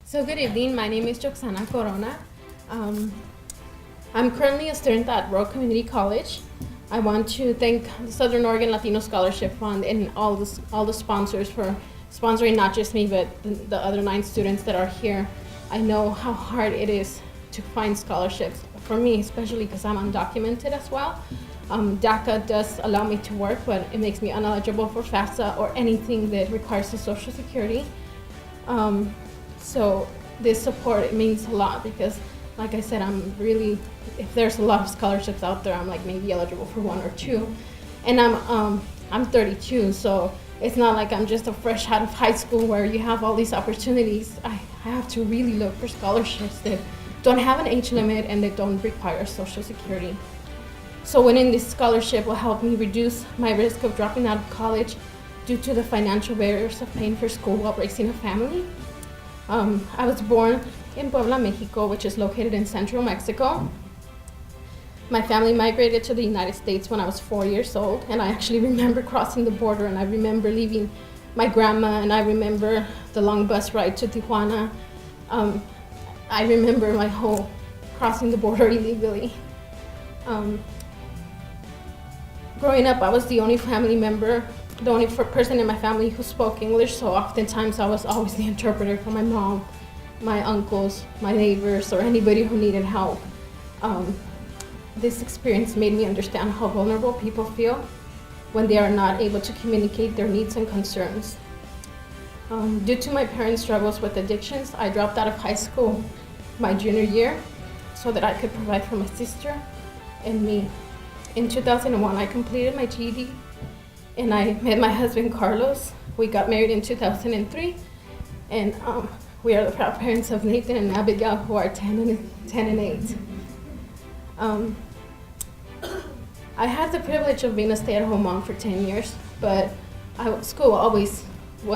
So good evening, my name is Jocksana Corona. I'm currently a student at Royal Community College. I want to thank the Southern Oregon Latino Scholarship Fund and all the sponsors for sponsoring not just me, but the other 9 students that are here. I know how hard it is to find scholarships, for me especially because I'm undocumented as well. DACA does allow me to work, but it makes me ineligible for FAFSA or anything that requires a Social Security. So this support, it means a lot because, like I said, if there's a lot of scholarships out there, I'm like maybe eligible for 1 or 2. And I'm 32, so it's not like I'm just a fresh out of high school where you have all these opportunities. I have to really look for scholarships that don't have an age limit and that don't require Social Security. So winning this scholarship will help me reduce my risk of dropping out of college due to the financial barriers of paying for school while raising a family. I was born in Puebla, Mexico, which is located in central Mexico. My family migrated to the United States when I was 4 years old, and I actually remember crossing the border, and I remember leaving my grandma, and I remember the long bus ride to Tijuana. I remember my whole crossing the border illegally. Growing up, I was the only person in my family who spoke English, so oftentimes I was always the interpreter for my mom, my uncles, my neighbors, or anybody who needed help. This experience made me understand how vulnerable people feel when they are not able to communicate their needs and concerns. Due to my parents' struggles with addictions, I dropped out of high school my junior year so that I could provide for my sister and me. In 2001, I completed my GED and I met my husband, Carlos. We got married in 2003, and we are the proud parents of Nathan and Abigail, who are 10 and 8. I had the privilege of being a stay-at-home mom for 10 years, but school always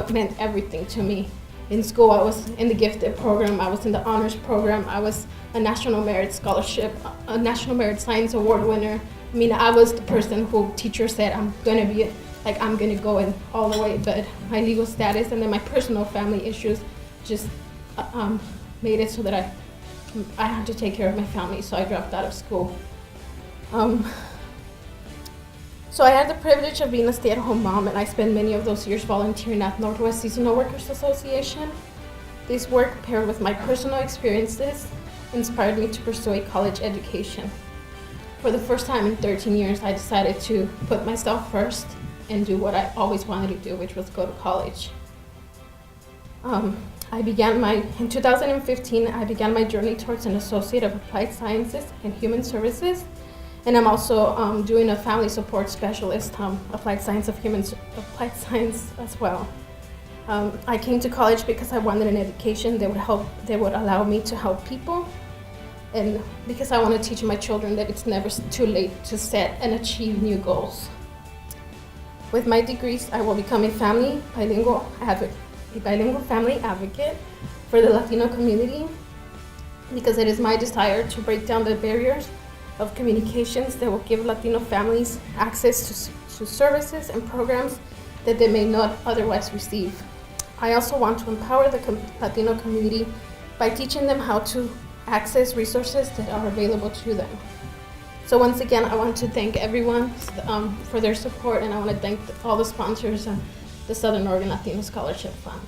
meant everything to me. In school, I was in the gifted program, I was in the honors program, I was a National Merit Scholarship, a National Merit Science Award winner. I mean, I was the person who teachers said I'm gonna go in all the way, but my legal status and then my personal family issues just made it so that I had to take care of my family, so I dropped out of school. So I had the privilege of being a stay-at-home mom, and I spent many of those years volunteering at Northwest Seasonal Workers Association. This work, paired with my personal experiences, inspired me to pursue a college education. For the first time in 13 years, I decided to put myself first and do what I always wanted to do, which was go to college. In 2015, I began my journey towards an Associate of Applied Sciences and Human Services, and I'm also doing a Family Support Specialist, Applied Science as well. I came to college because I wanted an education that would allow me to help people, and because I want to teach my children that it's never too late to set and achieve new goals. With my degrees, I will become a bilingual family advocate for the Latino community, because it is my desire to break down the barriers of communications that will give Latino families access to services and programs that they may not otherwise receive. I also want to empower the Latino community by teaching them how to access resources that are available to them. So once again, I want to thank everyone for their support, and I want to thank all the sponsors and the Southern Oregon Latino Scholarship Fund.